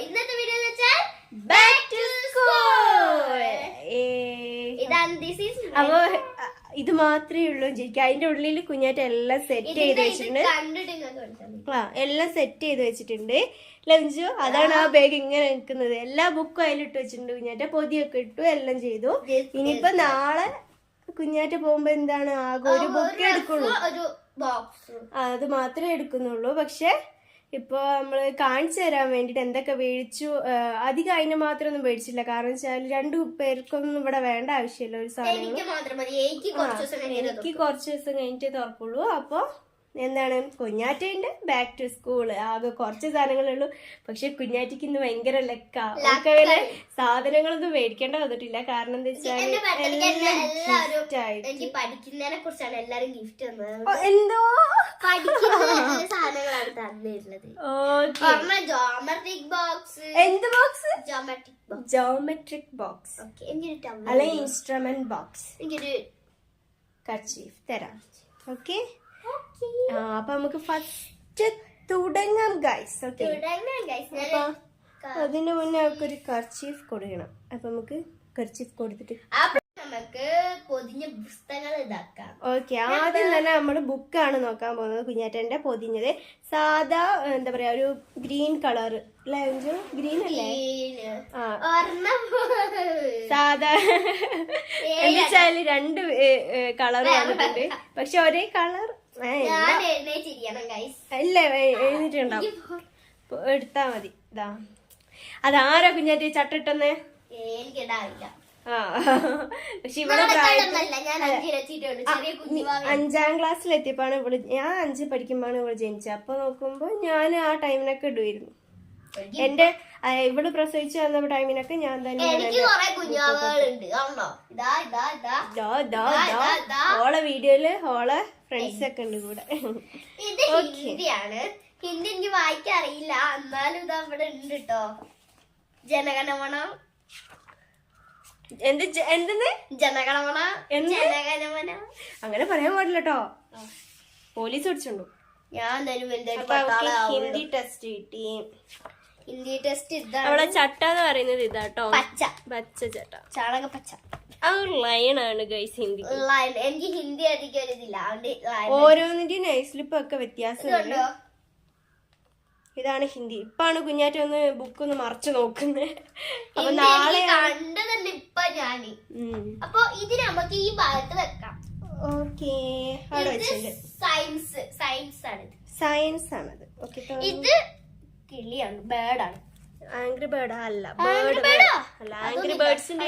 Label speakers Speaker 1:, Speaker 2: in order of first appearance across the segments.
Speaker 1: ഇന്നത്തെ വീഡിയോ എന്ന് വെച്ചാൽ ബാക്ക് ടു സ്കൂൾ.
Speaker 2: അപ്പൊ ഇത് മാത്രമേ ഉള്ളൂ ശരിക്കും. അതിന്റെ ഉള്ളിൽ കുഞ്ഞാറ്റ എല്ലാം സെറ്റ് ചെയ്ത് വെച്ചിട്ടുണ്ട്. എല്ലാം സെറ്റ് ചെയ്ത് വെച്ചിട്ടുണ്ട്. ലഞ്ചു അതാണ് ആ ബാഗ് ഇങ്ങനെ നിൽക്കുന്നത്. എല്ലാ ബുക്കും അതിലിട്ട് വെച്ചിട്ടുണ്ട്. കുഞ്ഞാറ്റ പൊതിയൊക്കെ ഇട്ടു, എല്ലാം ചെയ്തു. ഇനിയിപ്പോ നാളെ കുഞ്ഞാറ്റ പോകുമ്പോ എന്താണ് ആകെ ഒരു ബുക്ക് എടുക്കുള്ളൂ. അത് മാത്രമേ എടുക്കുന്നുള്ളൂ. പക്ഷെ ഇപ്പൊ നമ്മള് കാണിച്ചു തരാൻ വേണ്ടിട്ട് എന്തൊക്കെ മേടിച്ചു. അധികം അതിന് മാത്രം ഒന്നും മേടിച്ചില്ല. കാരണം വെച്ചാൽ 2 പേർക്കൊന്നും ഇവിടെ വേണ്ട ആവശ്യമില്ല ഒരു സാധനം. എനിക്ക് കുറച്ച് ദിവസം കഴിഞ്ഞിട്ടേ തുറക്കുള്ളൂ. അപ്പൊ എന്താണ് കുഞ്ഞാറ്റയുണ്ട് ബാക്ക് ടു സ്കൂൾ. ആകെ കുറച്ച് സാധനങ്ങളുള്ളൂ. പക്ഷെ കുഞ്ഞാറ്റയ്ക്ക് ഇന്ന് ഭയങ്കര ലക്കാണ്. സാധനങ്ങളൊന്നും മേടിക്കേണ്ട വന്നിട്ടില്ല. കാരണം എന്താ വെച്ചാൽ
Speaker 1: എനിക്ക് പഠിക്കുന്നതിനെ കുറിച്ചാണ് എല്ലാരും ഗിഫ്റ്റ് തന്നത്.
Speaker 2: എന്തോ
Speaker 1: സാധനങ്ങളാണ് തന്നിരുന്നത്. Geometric box.
Speaker 2: എന്ത് ബോക്സ്?
Speaker 1: Geometric
Speaker 2: box. അല്ലെങ്കിൽ ഇൻസ്ട്രുമെന്റ് ബോക്സ്. കർച്ചീഫ് തരാം. ഓക്കെ, അപ്പൊ നമുക്ക് ഫസ്റ്റ് തുടങ്ങാം ഗൈസ്. ഓക്കെ, അപ്പൊ അതിന് മുന്നേ നമുക്കൊരു കർച്ചീഫ് കൊടുക്കണം. അപ്പൊ നമുക്ക് കർച്ചീഫ് കൊടുത്തിട്ട്
Speaker 1: നമുക്ക് പൊതിഞ്ഞ പുസ്തകങ്ങൾ ഇതാക്കാം.
Speaker 2: ഓക്കെ, ആദ്യം തന്നെ നമ്മള് ബുക്കാണ് നോക്കാൻ പോകുന്നത്. കുഞ്ഞാറ്റന്റെ പൊതിഞ്ഞത് സാധാ എന്താ പറയാ ഒരു ഗ്രീൻ കളർ. ഗ്രീൻ അല്ലേ? സാധാ എന്നുവെച്ചാല് 2 കളർ വന്നിട്ടുണ്ട്. പക്ഷെ ഒരേ കളർ അല്ലേ? എഴുന്നിട്ടുണ്ടാവും. എടുത്താ മതി. ഇതാ അതാരാ കുഞ്ഞാറ്റി ചട്ടിട്ടെന്ന്? പക്ഷെ ഇവിടെ 5ാം ക്ലാസ്സിലെത്തിയപ്പോഴാണ് ഇവള്, ഞാൻ 5 പഠിക്കുമ്പോഴാണ് ഇവള് ജനിച്ചത്. അപ്പൊ നോക്കുമ്പോ ഞാൻ ആ ടൈമിനൊക്കെ ഇടുമായിരുന്നു. എന്റെ ഇവള് പ്രസവിച്ചു വന്ന ടൈമിനൊക്കെ ഞാൻ തന്നെ ഓളെ വീഡിയോയില് ഓളെ ഫ്രണ്ട്സ് ഒക്കെ ഉണ്ട് കൂടെ.
Speaker 1: ഹിന്ദിയാണ്. ഹിന്ദി എനിക്ക് വായിക്കാൻ അറിയില്ല, എന്നാലും ഇത് അവിടെ ഉണ്ട് കേട്ടോ. ജനഗണമന.
Speaker 2: എന്തെന്ന്?
Speaker 1: ജനഗണമന. ജനഗണമന
Speaker 2: അങ്ങനെ പറയാൻ പാടില്ല കേട്ടോ, പോലീസ് പിടിച്ചുണ്ടോ.
Speaker 1: ഞാൻ
Speaker 2: ഹിന്ദി ടെസ്റ്റ് കിട്ടി.
Speaker 1: ഹിന്ദി ടെസ്റ്റ് ഇതാണ്.
Speaker 2: അവിടെ ചട്ട എന്ന് പറയുന്നത് ഇതാട്ടോ,
Speaker 1: പച്ച
Speaker 2: ചട്ട,
Speaker 1: ചാണക പച്ച.
Speaker 2: ആ ലയൺ ആണ് ഗൈസ് ഹിന്ദി.
Speaker 1: എനിക്ക് ഹിന്ദി അധികം ഇതില്ല.
Speaker 2: ഓരോന്നിന്റെ നെയ്സ്ലിപ്പ് ഒക്കെ വ്യത്യാസമുണ്ട്. ഇതാണ് ഹിന്ദി. ഇപ്പാണ് കുഞ്ഞാറ്റ ഒന്ന് ബുക്ക് ഒന്ന് മറച്ചു നോക്കുന്നത്. അപ്പൊ നാളെ
Speaker 1: കണ്ടതന്നെ ഇപ്പൊ ഞാന്. അപ്പൊ ഇത് നമുക്ക് ഈ ഭാഗത്ത് വെക്കാം.
Speaker 2: ഓക്കെ, അവിടെ വെച്ചിട്ടുണ്ട്.
Speaker 1: സയൻസ് ആണ്.
Speaker 2: സയൻസ് ആണത്. ഓക്കെ,
Speaker 1: ഇത് കിളിയാണ്, ബേർഡാണ്.
Speaker 2: ആംഗ്രി ബേർഡ് അല്ല, അല്ല ആംഗ്രി ബേർഡ്സിന്റെ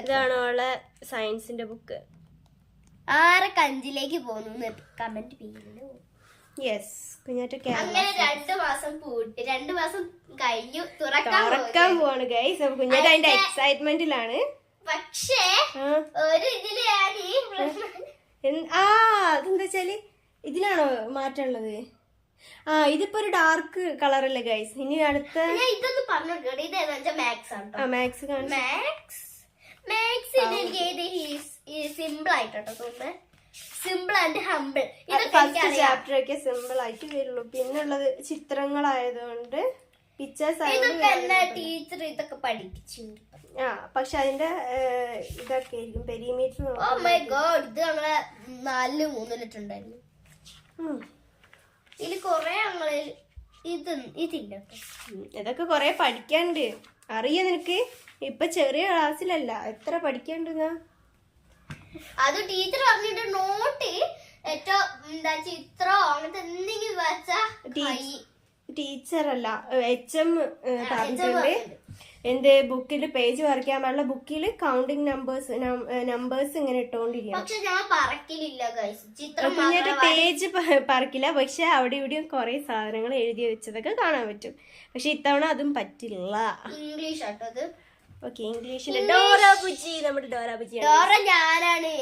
Speaker 2: ഇതാണ് ഓളെ സയൻസിന്റെ ബുക്ക്.
Speaker 1: ആരൊക്കെ 5ലേക്ക് പോകുന്നു കമന്റ് ചെയ്യുന്നു.
Speaker 2: യെസ്, കുഞ്ഞാറ്റ
Speaker 1: അങ്ങനെ 2 മാസം പൂട്ടി, 2 മാസം കഴിഞ്ഞു,
Speaker 2: തുറക്കാൻ പോവാണ് ഗൈസ്. അപ്പൊ കുഞ്ഞാറ്റ അതിന്റെ എക്സൈറ്റ്മെന്റിലാണ്.
Speaker 1: പക്ഷേ ഒരു ഇതില്
Speaker 2: അതെന്താ വെച്ചാല് ഇതിലാണോ മാറ്റമുള്ളത്? ഇതിപ്പോ ഒരു ഡാർക്ക് കളർ അല്ലേ ഗൈസ്. ഇനി അടുത്ത
Speaker 1: ഇതൊന്ന് പറഞ്ഞോട്ടെ, ഇത് മാത്സ് ആണ്.
Speaker 2: മാത്സ്
Speaker 1: സിമ്പിൾ ആയിട്ടോ തോന്നുന്നത്. Simple and humble.
Speaker 2: First chapter ഒക്കെ സിമ്പിൾ ആയിട്ട് വരുള്ളൂ. പിന്നുള്ളത് ചിത്രങ്ങളായതുകൊണ്ട് പിക്ചേഴ്സ്
Speaker 1: ടീച്ചർ ഇതൊക്കെ പഠിപ്പിച്ചു.
Speaker 2: പക്ഷെ അതിന്റെ ഇതൊക്കെ ആയിരിക്കും പെരിമീറ്റർ.
Speaker 1: ഓ മൈ ഗോഡ്, ഇത് നമ്മളെ 4-3 ഉണ്ടായിരുന്നു. ഇതില് കൊറേ ഇതില്ല.
Speaker 2: ഇതൊക്കെ കൊറേ പഠിക്കാണ്ട്. അറിയാ നിനക്ക്? ഇപ്പൊ ചെറിയ ക്ലാസ്സിലല്ല, എത്ര പഠിക്കാണ്ടെന്നാ.
Speaker 1: അത് ടീച്ചർ പറഞ്ഞിട്ട് നോട്ട് ഏറ്റവും എന്താ ചിത്രോ അങ്ങനത്തെ എന്തെങ്കിലും വെച്ചാ
Speaker 2: ടീച്ചറല്ല HM പറഞ്ഞിട്ടുണ്ട്. എന്റെ ബുക്കിൽ പേജ് വരയ്ക്കാൻ പാടില്ല. ബുക്കിൽ കൗണ്ടിങ് നമ്പേഴ്സ് ഇങ്ങനെ ഇട്ടോണ്ടിരിക്കണം. കുഞ്ഞാറ്റ പേജ് പറക്കില്ല. പക്ഷെ അവിടെ ഇവിടെയും കുറെ സാധനങ്ങൾ എഴുതി വെച്ചതൊക്കെ കാണാൻ പറ്റും. പക്ഷെ ഇത്തവണ അതും പറ്റില്ല.
Speaker 1: ഇംഗ്ലീഷ് ആട്ടോ അത്.
Speaker 2: ഓക്കെ, ഇംഗ്ലീഷില് ഡോറ ബുജി. നമ്മുടെ ഡോറ ബുജി.
Speaker 1: ഡോറ ഞാനാണ്.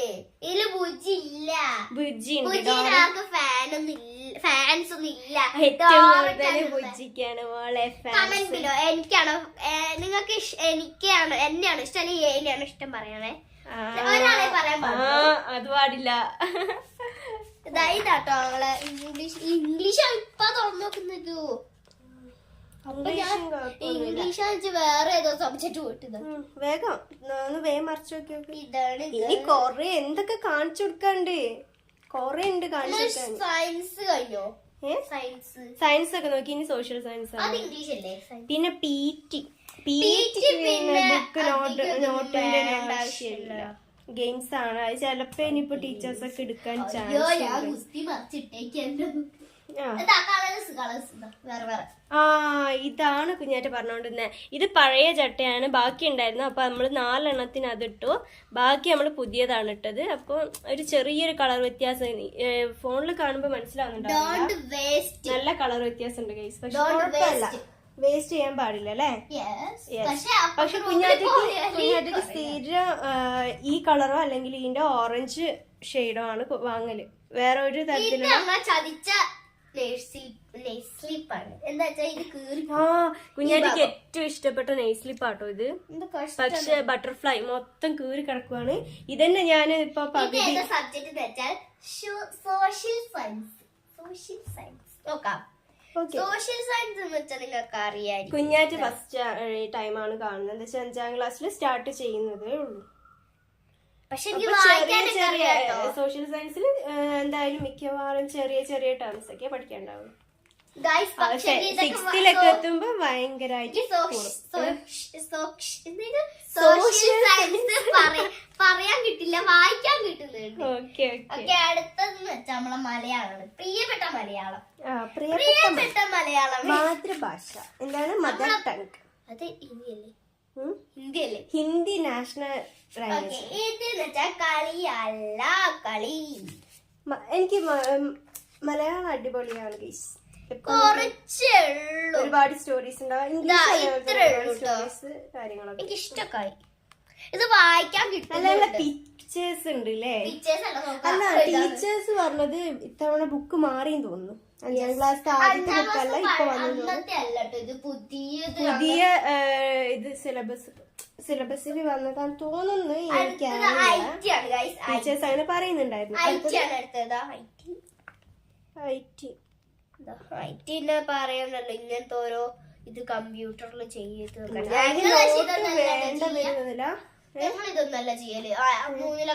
Speaker 1: ഇതില് ബുജി ഇല്ല.
Speaker 2: ബുജി ഉണ്ട്.
Speaker 1: ഫാൻസ് ഒന്നും ഇല്ല.
Speaker 2: ബുജിക്കാണ് മോളെ
Speaker 1: ഫാൻസ്. എനിക്കാണോ നിങ്ങൾക്ക് എനിക്കാണോ എന്നെയാണോ ഇഷ്ടം അല്ലെങ്കിൽ ഏനെയാണോ ഇഷ്ടം പറയണേ. ഒരാളെ പറയാൻ
Speaker 2: അത് പാടില്ല.
Speaker 1: ഇതായിട്ടോ ഇംഗ്ലീഷ് ഇപ്പൊ തുറന്നു നോക്കുന്നത്. ഇംഗ്ലീഷ് വെച്ച് വേറെ ഏതോ സബ്ജക്ട് പോയിട്ടത്.
Speaker 2: വേഗം മറിച്ചു നോക്കി.
Speaker 1: ഇതാണ്
Speaker 2: ഇനി കൊറേ എന്തൊക്കെ കാണിച്ചു കൊടുക്കാണ്ട്, കൊറേ ഉണ്ട് കാണിച്ചു.
Speaker 1: സയൻസ് കഴിഞ്ഞോ?
Speaker 2: സയൻസ് ഒക്കെ നോക്കി. ഇനി സോഷ്യൽ സയൻസ് ആണ്.
Speaker 1: ഇംഗ്ലീഷ് അല്ലേ?
Speaker 2: പിന്നെ ബുക്ക് നോട്ടിന്റെ ആവശ്യമില്ല. ഗെയിംസ് ആണ് അത്. ചിലപ്പോ ഇനിയിപ്പോ ടീച്ചേഴ്സ് ഒക്കെ എടുക്കാൻ ചാൻസ്. ഇതാണ് കുഞ്ഞാറ്റ പറഞ്ഞോണ്ടിരുന്നത്. ഇത് പഴയ ചട്ടയാണ്, ബാക്കി ഉണ്ടായിരുന്നു. അപ്പൊ നമ്മള് 4 എണ്ണത്തിന് അതിട്ടു. ബാക്കി നമ്മള് പുതിയതാണ് ഇട്ടത്. അപ്പൊ ഒരു ചെറിയൊരു കളർ വ്യത്യാസം ഫോണിൽ കാണുമ്പോ മനസ്സിലാവുന്നുണ്ടാവും. നല്ല കളർ വ്യത്യാസം ഉണ്ട് ഗൈസ്. പക്ഷെ കുഴപ്പമില്ല, വേസ്റ്റ് ചെയ്യാൻ പാടില്ല അല്ലേ? പക്ഷെ കുഞ്ഞാറ്റക്ക് സ്ഥിരം ഈ കളറോ അല്ലെങ്കിൽ ഇതിന്റെ ഓറഞ്ച് ഷെയ്ഡോ ആണ് വാങ്ങല്. വേറെ ഒരു തരത്തിലുള്ള കുഞ്ഞാറ്റക്ക് ഏറ്റവും ഇഷ്ടപ്പെട്ട നെയ് സ്ലിപ്പ് ആട്ടോ ഇത്. പക്ഷെ ബട്ടർഫ്ലൈ മൊത്തം കീറി കിടക്കുവാണ്. ഇതന്നെ ഞാൻ ഇപ്പൊ പകുതി
Speaker 1: സോഷ്യൽ സയൻസ് നോക്കാം. സോഷ്യൽ സയൻസ് എന്ന് വെച്ചാൽ നിങ്ങൾക്ക് അറിയാം.
Speaker 2: കുഞ്ഞാറ്റ ഫസ്റ്റ് ടൈമാണ് കാണുന്നത്. എന്താ വെച്ചാൽ 5ാം ക്ലാസ്സിൽ സ്റ്റാർട്ട് ചെയ്യുന്നതേ ഉള്ളൂ.
Speaker 1: പക്ഷെ
Speaker 2: സോഷ്യൽ സയൻസിൽ എന്തായാലും മിക്കവാറും ചെറിയ ചെറിയ ടേംസ് ഒക്കെ പഠിക്കാണ്ടാവും. 6th എത്തുമ്പോ ഭയങ്കരമായിട്ട്
Speaker 1: പറയാൻ കിട്ടില്ല, വായിക്കാൻ കിട്ടുന്നുണ്ട്. അടുത്തതെന്ന് വെച്ചാൽ നമ്മളെ മലയാളമാണ്. പ്രിയപ്പെട്ട മലയാളം. പ്രിയപ്പെട്ട മലയാളം
Speaker 2: മാതൃഭാഷ എന്താണ്? Mother tongue.
Speaker 1: അത് ഹിന്ദിയല്ലേ?
Speaker 2: Hindi national language.
Speaker 1: ഇതെന്ന് വെച്ചാൽ കളിയല്ല, കളി.
Speaker 2: എനിക്ക് മലയാളം അടിപൊളിയാണ് ഗൈസ്.
Speaker 1: കുറച്ചേ ഉള്ളൂ,
Speaker 2: ഒരുപാട് സ്റ്റോറീസ് ഉണ്ടാവും.
Speaker 1: എനിക്ക് ഇഷ്ടമായി. ഇത് വായിക്കാൻ കിട്ടില്ല.
Speaker 2: പിക്ചേഴ്സ് ഉണ്ട് അല്ലേ? അല്ല, ടീച്ചേഴ്സ് പറഞ്ഞത് ഇത്തവണ ബുക്ക് മാറിയെന്ന് തോന്നുന്നു. 5ാം ക്ലാസ് ആദ്യത്തെ ബുക്കല്ല ഇപ്പൊ വന്നത്. പുതിയ ഇത് സിലബസിൽ വന്നതാന്ന് തോന്നുന്നു. എനിക്കറിയില്ല, ടീച്ചേഴ്സ് അങ്ങനെ പറയുന്നുണ്ടായിരുന്നു.
Speaker 1: പറയണല്ലോ ഇങ്ങനത്തെ ഓരോ ഇത് കമ്പ്യൂട്ടറിൽ ചെയ്ത്. ഞങ്ങളിതൊന്നല്ല ചെയ്യല്. 3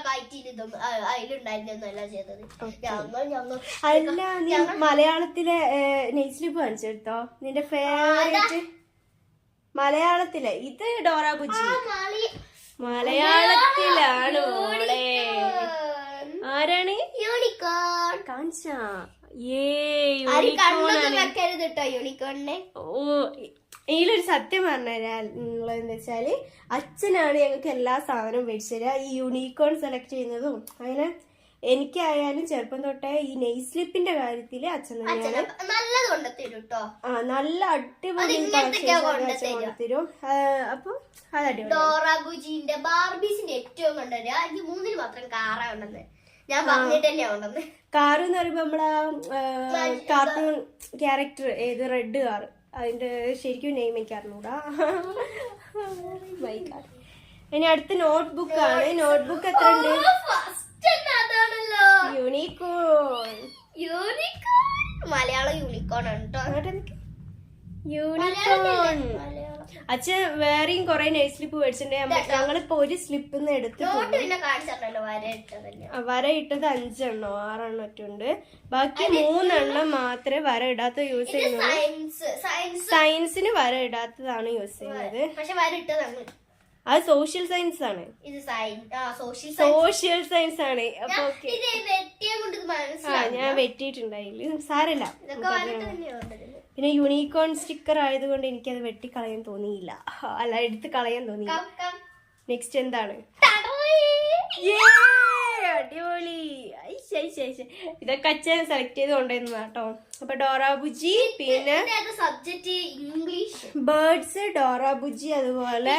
Speaker 1: അതിലുണ്ടായിരുന്നല്ല ചെയ്തത്.
Speaker 2: അല്ല, നീ മലയാളത്തിലെ നെയ് സ്ലിപ്പ് കാണിച്ചെടുത്തോ? നിന്റെ ഫേവറേറ്റ് മലയാളത്തിലെ ഇത് ഡോറ ബുജി. മലയാളത്തിലാണ് മോളെ. ആരാണ്?
Speaker 1: യൂണിക്കോൺ.
Speaker 2: കാണിച്ചാ?
Speaker 1: യൂണിക്കോണിനെ.
Speaker 2: ഓ, ഇതിലൊരു സത്യം പറഞ്ഞുതരാന്നുള്ളതെന്ന് വെച്ചാല് അച്ഛനാണ് ഞങ്ങൾക്ക് എല്ലാ സാധനവും മേടിച്ചു തരാ. ഈ യൂണിക്കോൺ സെലക്ട് ചെയ്യുന്നതും അങ്ങനെ എനിക്കായാലും ചെറുപ്പം തൊട്ടേ ഈ നെയ് സ്ലിപ്പിന്റെ കാര്യത്തില് അച്ഛൻ തന്നെയാണ് നല്ല അടിപൊളി കൊണ്ടുതരും. അപ്പൊ അത്
Speaker 1: ഡോറ ബുജിന്റെ ബാർബീസിന്റെ ഏറ്റവും കൊണ്ടുവരിക. എനിക്ക് 3 മാത്രം കാറാ ഉണ്ടെന്ന് ഞാൻ പറഞ്ഞിട്ട് തന്നെയാ ഉണ്ടെന്ന്.
Speaker 2: കാറ് എന്ന് പറയുമ്പോ നമ്മളാ കാർട്ടൂൺ ക്യാരക്ടർ ഏത് റെഡ് കാർ, അതിന്റെ ശരിക്കും നെയിം എനിക്ക് അറിഞ്ഞൂടാ. ഇനി അടുത്ത നോട്ട്ബുക്ക് ആണ്. നോട്ട്ബുക്ക് എത്ര ഉണ്ട്? യൂണിക്കോൺ.
Speaker 1: മലയാളം യൂണിക്കോൺ ആണ് കേട്ടോ.
Speaker 2: യൂണിക്കോൺ. അച്ഛൻ വേറെയും കൊറേ നെയ് സ്ലിപ്പ് മേടിച്ചിട്ടുണ്ട്. ഞങ്ങളിപ്പോ ഒരു സ്ലിപ്പ് എടുത്ത് വര ഇട്ടത് 5 എണ്ണോ 6 എണ്ണോ ഉണ്ട്. ബാക്കി 3 എണ്ണം മാത്രമേ വര ഇടാത്ത യൂസ് ചെയ്യുന്നത്. സയൻസിന് വര ഇടാത്തതാണ് യൂസ് ചെയ്യുന്നത്. അത് സോഷ്യൽ സയൻസ് ആണ്. സോഷ്യൽ സയൻസ് ആണ്. അപ്പൊ ഞാൻ വെട്ടിയിട്ടുണ്ടായില്ല, സാരല്ല. പിന്നെ യൂണിക്കോൺ സ്റ്റിക്കർ ആയതുകൊണ്ട് എനിക്കത് വെട്ടിക്കളയാൻ തോന്നിയില്ല. അല്ല, എടുത്ത് കളയാൻ തോന്നിയില്ല. നെക്സ്റ്റ് എന്താണ്? അടിപൊളി. ഇതൊക്കെ അച്ഛൻ സെലക്ട് ചെയ്ത് കൊണ്ടുവരുന്നതാ കേട്ടോ. അപ്പൊ ഡോറ ബുജി, പിന്നെ
Speaker 1: subject English,
Speaker 2: birds, Dora Bujji, അതുപോലെ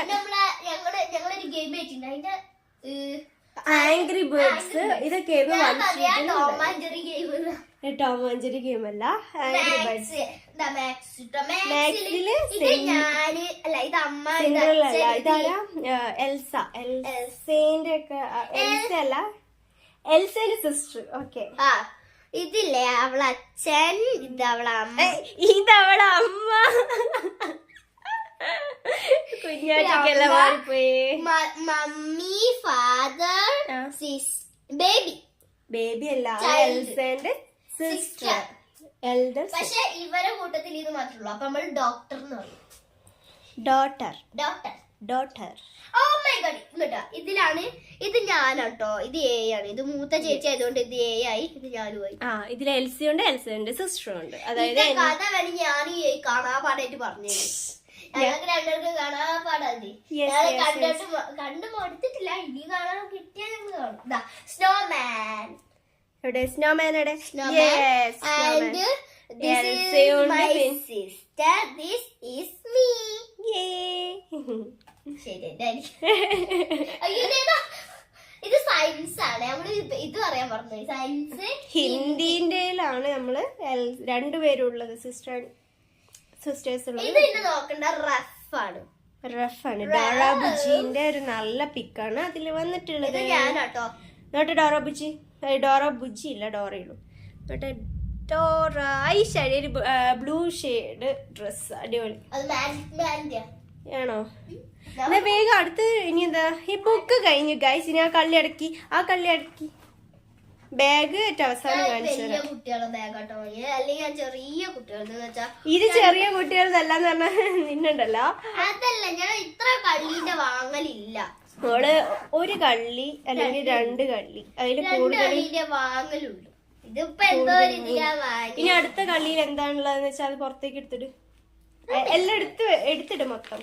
Speaker 2: ആംഗ്രി ബേർഡ്സ്. ഇതൊക്കെ ടോം ആൻഡ് ജെറി ഗെയിം അല്ല, ആംഗ്രി ബേർഡ്സ്. മാക്സില് ഇതാരാ? എൽസ. എൽസേന്റെ ഒക്കെ എൽസ അല്ല, എൽസേന്റെ സിസ്റ്റർ. ഓക്കെ.
Speaker 1: ഇതില്ലേ അവളെ അച്ഛൻ, ഇത് അവളെ അമ്മ.
Speaker 2: ഇതവളെ അമ്മ. കുഞ്ഞാറ്റക്കെല്ലാം മാറിപ്പോയി.
Speaker 1: Mummy, father, baby.
Speaker 2: ബേബി അല്ല, എൽസന്റെ സിസ്റ്റർ, എൽഡർ.
Speaker 1: പക്ഷെ ഇവരെ കൂട്ടത്തിൽ ഇത് മാത്രമേ ഉള്ളൂ. അപ്പൊ നമ്മൾ ഡോക്ടർ എന്ന് പറയും.
Speaker 2: Daughter.
Speaker 1: Doctor.
Speaker 2: Daughter.
Speaker 1: Oh my god. ഇങ്ങോട്ടാ, ഇതിലാണ്. ഇത് ഞാനാട്ടോ. ഇത് എ ആണ്. ഇത് മൂത്ത ചേച്ചി ആയതുകൊണ്ട് ഇത് എ ആയി, ഇത് ഞാനുമായി.
Speaker 2: ഇതിൽ എൽസി ഉണ്ട്, എൽസയുണ്ട്, സിസ്റ്ററും ഉണ്ട്. അതായത്
Speaker 1: കഥ വേണി ഞാനും കാണാപാടായിട്ട് പറഞ്ഞു. ഞങ്ങൾക്ക് രണ്ടുപേർക്ക് കാണാപാടാതി. കണ്ടു മടുത്തിട്ടില്ല. ഇനി കാണാൻ കിട്ടിയാൽ ഞങ്ങൾ കാണും. സ്നോമാൻ.
Speaker 2: എവിടെ സ്നോമാൻ? എവിടെ?
Speaker 1: And this is my sister. This is me. ശരി. ഇത് സയൻസ് ആണ്. നമ്മള് ഇത് പറയാൻ പറഞ്ഞു. സയൻസ്
Speaker 2: ഹിന്ദിന്റെയിലാണ് നമ്മള് രണ്ടുപേരും ഉള്ളത്, സിസ്റ്റേഴ്സ് ഉള്ളത്.
Speaker 1: ഇത് പിന്നെ നോക്കണ്ട, റഫാണ്.
Speaker 2: റഫാണ്. ഡോറ ബുജിന്റെ ഒരു നല്ല പിക്കാണ് അതിൽ വന്നിട്ടുള്ളത്.
Speaker 1: ഞാനാട്ടോ.
Speaker 2: എന്നിട്ട് ഡോറ ബുജി, ഡോറ ബുജി ഇല്ല, ഡോറയുള്ളൂ. എന്നിട്ട് ഡോറ ഐഷാഡി, ഒരു ബ്ലൂ ഷെയ്ഡ് ഡ്രസ്, അടിപൊളി. ആണോ? എന്നാ വേഗം അടുത്ത്. ഇനി എന്താ? ഈ ബുക്ക് കഴിഞ്ഞു ഗൈസ്. ഇനി ആ കള്ളി അടക്കി ബാഗ് അവസാനം കാണിച്ചു തരാം. ഇത് ചെറിയ കുട്ടികളതല്ലാന്ന് പറഞ്ഞാൽ നിന്നുണ്ടല്ലോ.
Speaker 1: അതല്ല, ഞാൻ ഇത്ര കള്ളിന്റെ വാങ്ങലില്ല.
Speaker 2: നമ്മള് ഒരു കള്ളി അല്ലെങ്കിൽ 2 കള്ളി, അതിൽ കൂടുതൽ
Speaker 1: വാങ്ങലുള്ളൂ. ഇതിപ്പോ എന്തോ
Speaker 2: ഇനി അടുത്ത കള്ളിയിൽ എന്താണുള്ളതെന്ന് വെച്ചാൽ അത് പുറത്തേക്ക് എടുത്തിട്ട് എല്ലാം എടുത്തിട്ട് മൊത്തം.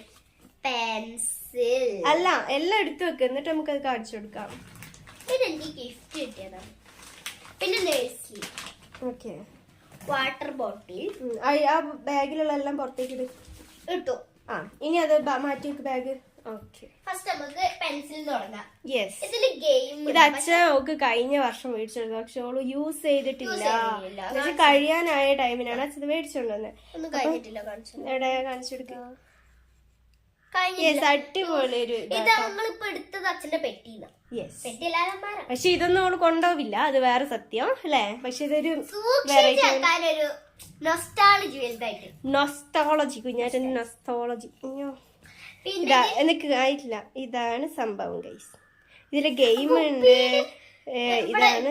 Speaker 1: പെൻസിൽ
Speaker 2: അല്ല, എല്ലാം എടുത്തു വെക്ക്, എന്നിട്ട് നമുക്ക് അത് കാണിച്ചു കൊടുക്കാം.
Speaker 1: ഇതെനിക്ക് ഗിഫ്റ്റ് കിട്ടിയതാണ്. പിന്നെ നേഴ്സറി.
Speaker 2: ഓക്കെ.
Speaker 1: Water bottle.
Speaker 2: ആ ബാഗിലുള്ള എല്ലാം പുറത്തേക്ക്
Speaker 1: ഇട്ടു.
Speaker 2: ഇനി അത് മാറ്റി വെക്ക് ബാഗ്.
Speaker 1: ഫസ്റ്റ് നമുക്ക് പെൻസിൽ തുടങ്ങാം.
Speaker 2: യെസ്.
Speaker 1: ഇതില് ഗെയിം. ഇത്
Speaker 2: അച്ഛൻ ഓക്ക് കഴിഞ്ഞ വർഷം മേടിച്ചത്, പക്ഷെ ഓള് യൂസ് ചെയ്തിട്ടില്ല. കഴിയാനായ ടൈമിനാണ് അച്ഛൻ മേടിച്ചോണ്ടത്. എവിടെ കാണിച്ചു കൊടുക്കുക? അടിപൊളി ഒരു
Speaker 1: ഇത് നമ്മളിപ്പോ എടുത്തത് അച്ഛന്റെ പെട്ടിന്ന്.
Speaker 2: പക്ഷെ ഇതൊന്നും ഓള് കൊണ്ടുപോവില്ല, അത് വേറെ സത്യം അല്ലേ. പക്ഷെ ഇതൊരു നൊസ്റ്റാളജി, കുഞ്ഞാറ്റന്റെ നൊസ്റ്റാളജി. എനിക്ക് ആയിട്ടില്ല. ഇതാണ് സംഭവം ഗൈസ്. ഇതില് ഗെയിം ഉണ്ട്. ഇതാണ്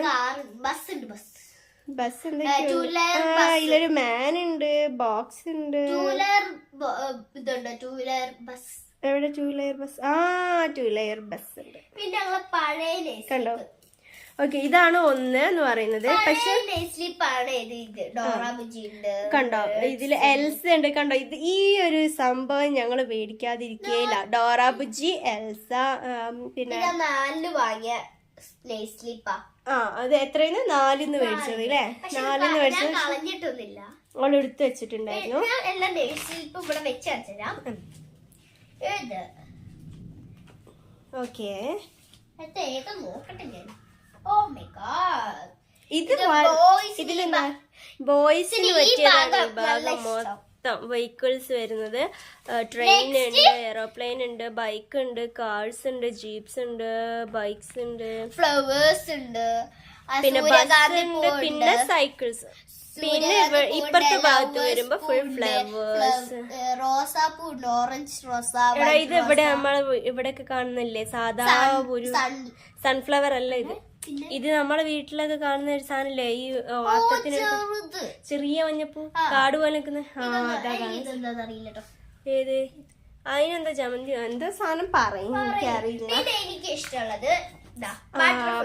Speaker 2: ബസ്. ഇതിലൊരു മാൻ ഉണ്ട്, ബോക്സ് ഉണ്ട്. എവിടെ 2 ലെയർ ബസ്? 2 ലെയർ ബസ് ഉണ്ട്.
Speaker 1: പിന്നെ
Speaker 2: കണ്ടോ? ഓക്കെ, ഇതാണ് ഒന്ന് എന്ന് പറയുന്നത്. പക്ഷെ കണ്ടോ, ഇതില് എൽസ ഉണ്ട്. കണ്ടോ, ഇത് ഈ ഒരു സംഭവം ഞങ്ങള് മേടിക്കാതിരിക്കുകയില്ല. Dora Bujji, Elsa. പിന്നെ
Speaker 1: 4 വാങ്ങിയ
Speaker 2: അത് എത്രയാണ്? 4 മേടിച്ചത് അല്ലേ? 4 മേടിച്ചത്
Speaker 1: കളഞ്ഞിട്ടൊന്നുമില്ല.
Speaker 2: അവൾ എടുത്തു വെച്ചിട്ടുണ്ടായിരുന്നു.
Speaker 1: എല്ലാം ഇവിടെ വെച്ചുതരാം.
Speaker 2: ഓക്കെ.
Speaker 1: നോക്കട്ടെ ഞാൻ. Oh my god.
Speaker 2: ഇതിലെന്താ ബോയ്സിന് പറ്റിയതാണ് ഭാഗം മൊത്തം. വെഹിക്കിൾസ് വരുന്നത് ട്രെയിൻ ഉണ്ട്, എയറോപ്ലെയിൻ ഉണ്ട്, ബൈക്ക് ഉണ്ട്, കാർസ് ഉണ്ട്, ജീപ്സ് ഉണ്ട്, ബൈക്സ് ഉണ്ട്,
Speaker 1: ഫ്ലവേഴ്സ് ഉണ്ട്,
Speaker 2: പിന്നെ ബസ് ഉണ്ട്, പിന്നെ സൈക്കിൾസ്. പിന്നെ ഇപ്പുറത്തെ ഭാഗത്ത് വരുമ്പോ ഫുൾ ഫ്ലവേഴ്സ്.
Speaker 1: റോസാപ്പൂ ഉണ്ട്, ഓറഞ്ച് റോസാ.
Speaker 2: ഇത് ഇവിടെ നമ്മൾ ഇവിടെയൊക്കെ കാണുന്നില്ലേ സാധാ ഒരു സൺഫ്ലവർ അല്ല ഇത്. ഇത് നമ്മളെ വീട്ടിലൊക്കെ കാണുന്ന ഒരു സാധനല്ലേ, ഈ ഓട്ടത്തിന് ചെറിയ മഞ്ഞപ്പൂ കാട് പോലെ നിൽക്കുന്ന. ഏത്? അതിനെന്താ ചമന്തി എന്താ സാധനം പറയും, എനിക്കറിയില്ല.
Speaker 1: എനിക്ക് ഇഷ്ടമുള്ളത്